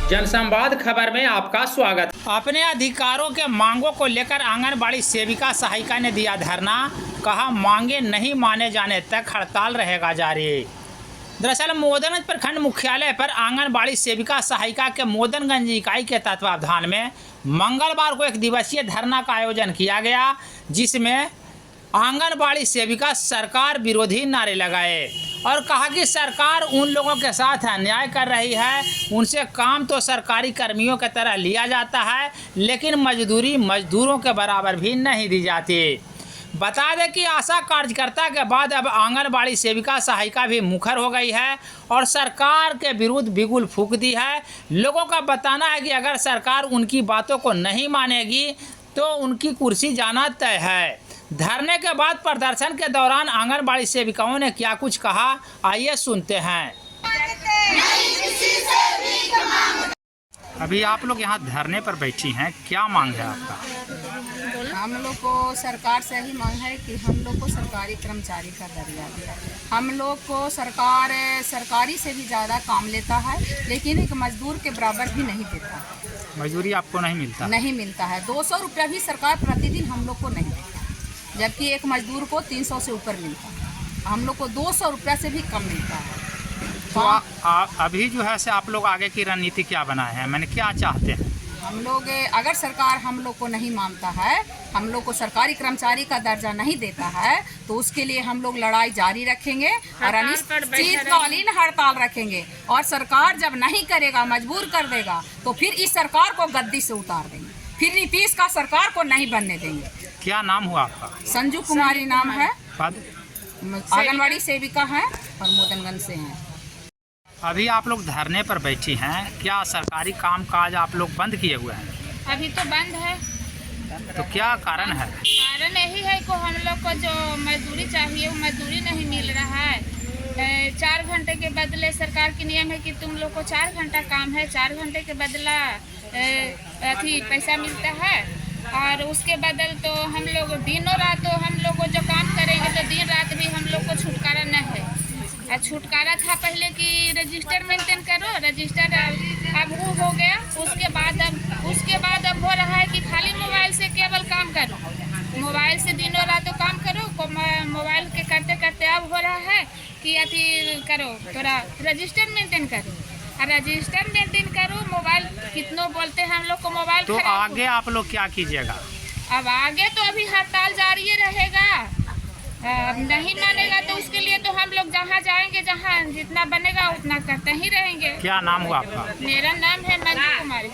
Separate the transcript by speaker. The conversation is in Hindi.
Speaker 1: जनसंवाद खबर में आपका स्वागत। अपने अधिकारों के मांगों को लेकर आंगनबाड़ी सेविका सहायिका ने दिया धरना, कहा मांगे नहीं माने जाने तक हड़ताल रहेगा जारी। दरअसल मोदनगंज प्रखंड मुख्यालय पर आंगनबाड़ी सेविका सहायिका के मोदनगंज इकाई के तत्वावधान में मंगलवार को एक दिवसीय धरना का आयोजन किया गया, जिसमें आंगनबाड़ी सेविका सरकार विरोधी नारे लगाए और कहा कि सरकार उन लोगों के साथ अन्याय कर रही है। उनसे काम तो सरकारी कर्मियों की तरह लिया जाता है, लेकिन मजदूरी मजदूरों के बराबर भी नहीं दी जाती। बता दें कि आशा कार्यकर्ता के बाद अब आंगनबाड़ी सेविका सहायिका भी मुखर हो गई है और सरकार के विरुद्ध बिगुल फूंक दी है। लोगों का बताना है कि अगर सरकार उनकी बातों को नहीं मानेगी तो उनकी कुर्सी जाना तय है। धरने के बाद प्रदर्शन के दौरान आंगनबाड़ी सेविकाओं ने क्या कुछ कहा, आइए सुनते हैं। अभी आप लोग यहाँ धरने पर बैठी हैं, क्या मांग है आपका?
Speaker 2: हम लोग को सरकार से ही मांग है कि हम लोग को सरकारी कर्मचारी का दर्जा दिया। हम लोग को सरकार सरकारी से भी ज़्यादा काम लेता है, लेकिन एक मजदूर के बराबर भी नहीं देता।
Speaker 1: मजदूरी आपको नहीं मिलता?
Speaker 2: नहीं मिलता है। 200 रुपया भी सरकार प्रतिदिन हम लोग को नहीं देता, जबकि एक मजदूर को 300 से ऊपर मिलता है। हम लोग को 200 रुपया से भी कम मिलता है।
Speaker 1: तो अभी जो है से आप लोग आगे की रणनीति क्या बनाए हैं, मैंने क्या चाहते हैं?
Speaker 2: हम लोग अगर सरकार हम लोग को नहीं मानता है, हम लोग को सरकारी कर्मचारी का दर्जा नहीं देता है, तो उसके लिए हम लोग लड़ाई जारी रखेंगे और अनिश्चितकालीन हड़ताल रखेंगे। और सरकार जब नहीं करेगा, मजबूर कर देगा, तो फिर इस सरकार को गद्दी से उतार देंगे। फिर नीतीश का सरकार को नहीं बनने देंगे।
Speaker 1: क्या नाम हुआ आपका?
Speaker 2: संजू कुमारी नाम है,
Speaker 1: पद?
Speaker 2: आंगनबाड़ी सेविका है और मोदनगंज से हैं।
Speaker 1: अभी आप लोग धरने पर बैठी हैं, क्या सरकारी काम काज आप लोग बंद किए हुए हैं?
Speaker 3: अभी तो बंद है।
Speaker 1: तो क्या कारण है?
Speaker 3: कारण यही है कि हम लोग को जो मजदूरी चाहिए वो मजदूरी नहीं मिल रहा है। 4 घंटे के बदले सरकार की नियम है कि तुम लोग को 4 घंटा काम है, 4 घंटे के बदला पैसा मिलता है। और उसके बदल तो हम लोग दिनों रात हम लोग को जो काम करेंगे तो दिन रात भी हम लोग को छुटकारा न है। छुटकारा था पहले कि रजिस्टर मेंटेन करो, रजिस्टर अब वो हो गया। उसके बाद अब हो रहा है कि खाली मोबाइल से केवल काम करो, मोबाइल से दिनों रात काम करो। मोबाइल के करते करते अब हो रहा है कि अथी करो, थोड़ा रजिस्टर मेंटेन करो। रजिस्टर मेंटेन करो, मोबाइल कितनों बोलते हैं हम लोग को मोबाइल।
Speaker 1: तो आगे आप लोग क्या कीजिएगा?
Speaker 3: अब आगे तो अभी हड़ताल जारी रहेगा। नहीं मानेगा तो उसके लिए तो हम लोग जहाँ जाएंगे, जहाँ जितना बनेगा उतना करते ही रहेंगे।
Speaker 1: क्या नाम हुआ आपका?
Speaker 3: मेरा नाम है मंजू कुमारी।